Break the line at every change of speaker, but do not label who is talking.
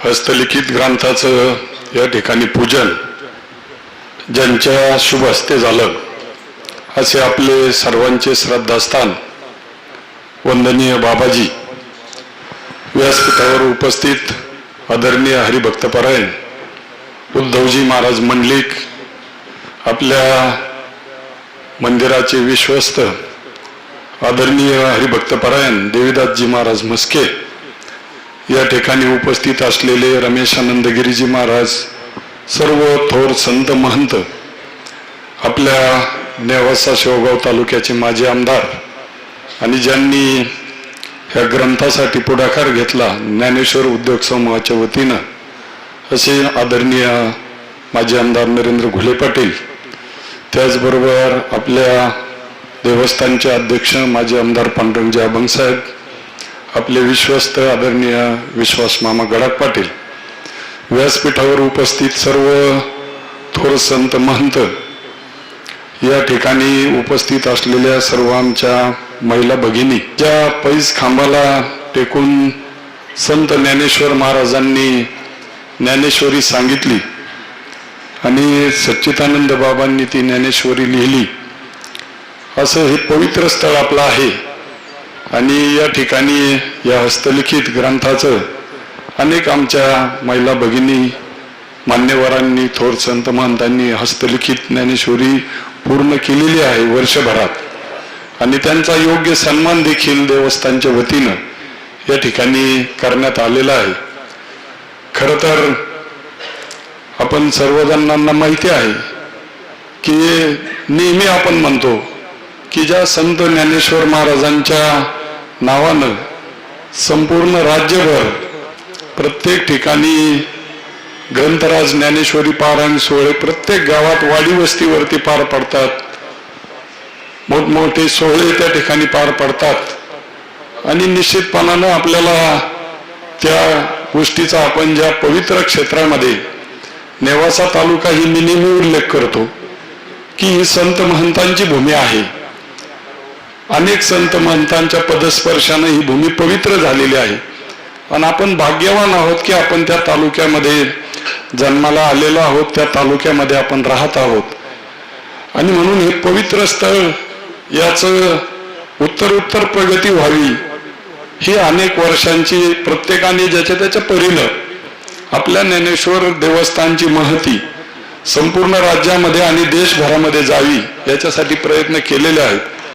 हस्तलिखित ग्रंथाचं या ठिकाणी पूजन ज्यांच्या शुभ हस्ते झालं असे आपले सर्वांचे श्रद्धास्थान वंदनीय बाबाजी, व्यासपीठावर उपस्थित आदरणीय हरिभक्तपरायण उद्धवजी महाराज मंडलिक, आपल्या मंदिराचे विश्वस्त आदरणीय हरिभक्तपरायण देवीदासजी महाराज मस्के, या ठिकाणी उपस्थित असलेले रमेशानंदगिरीजी महाराज, सर्व थोर संत महंत, आपल्या नेवासा शेवगाव तालुक्याचे माजी आमदार आणि ज्यांनी ह्या ग्रंथासाठी पुढाकार घेतला ज्ञानेश्वर उद्योग समूहाच्या वतीनं, असे आदरणीय माजी आमदार नरेंद्र घुले पाटील, त्याचबरोबर आपल्या देवस्थानचे अध्यक्ष माजी आमदार पांडुरंगजी अभंग साहेब, आपले विश्वस्त आदरणीय विश्वास मामा गडाख पाटील, व्यासपीठावर उपस्थित सर्व थोर संत महंत, या ठिकाणी उपस्थित असलेल्या सर्व आमच्या महिला भगिनी, ज्या पैज खांबाला टेकून संत ज्ञानेश्वर महाराजांनी ज्ञानेश्वरी सांगितली आणि सच्चिदानंद बाबांनी ती ज्ञानेश्वरी लिहिली, असं हे पवित्र स्थळ आपलं आहे. आणि या ठिकाणी या हस्तलिखित ग्रंथाचं अनेक आमच्या महिला भगिनी, मान्यवरांनी, थोर संत महंतांनी हस्तलिखित ज्ञानेश्वरी पूर्ण केलेली आहे वर्षभरात, आणि त्यांचा योग्य सन्मान देखील देवस्थानच्या वतीनं या ठिकाणी करण्यात आलेला आहे. खरं तर आपण सर्वजणांना माहिती आहे की नेहमी आपण म्हणतो की ज्या संत ज्ञानेश्वर महाराजांच्या नावानं संपूर्ण राज्यभर प्रत्येक ठिकाणी ग्रंथराज ज्ञानेश्वरी पारायण सोहळे प्रत्येक गावात वाडी वस्तीवरती पार पडतात, मोठमोठे सोहळे त्या ठिकाणी पार पडतात. आणि निश्चितपणानं आपल्याला त्या गोष्टीचा आपण ज्या पवित्र क्षेत्रामध्ये नेवासा तालुका ही मी नेहमी उल्लेख करतो की ही संत महंतांची भूमी आहे. अनेक संत महंतांच्या पदस्पर्शाने ही भूमी पवित्र झालेली आहे आणि आपण भाग्यवान आहोत की आपण त्या तालुक्यामध्ये जन्माला आलेलो आहोत, त्या तालुक्यामध्ये आपण राहत आहोत. आणि म्हणून हे पवित्र स्थळ याचं उत्तरोत्तर प्रगती व्हावी ही अनेक वर्षांची प्रत्येकाने ज्याच्या त्याच्या परीनं आपल्या ज्ञानेश्वर देवस्थानची महती संपूर्ण राज्यामध्ये आणि देशभरामध्ये जावी याच्यासाठी प्रयत्न केलेले आहेत.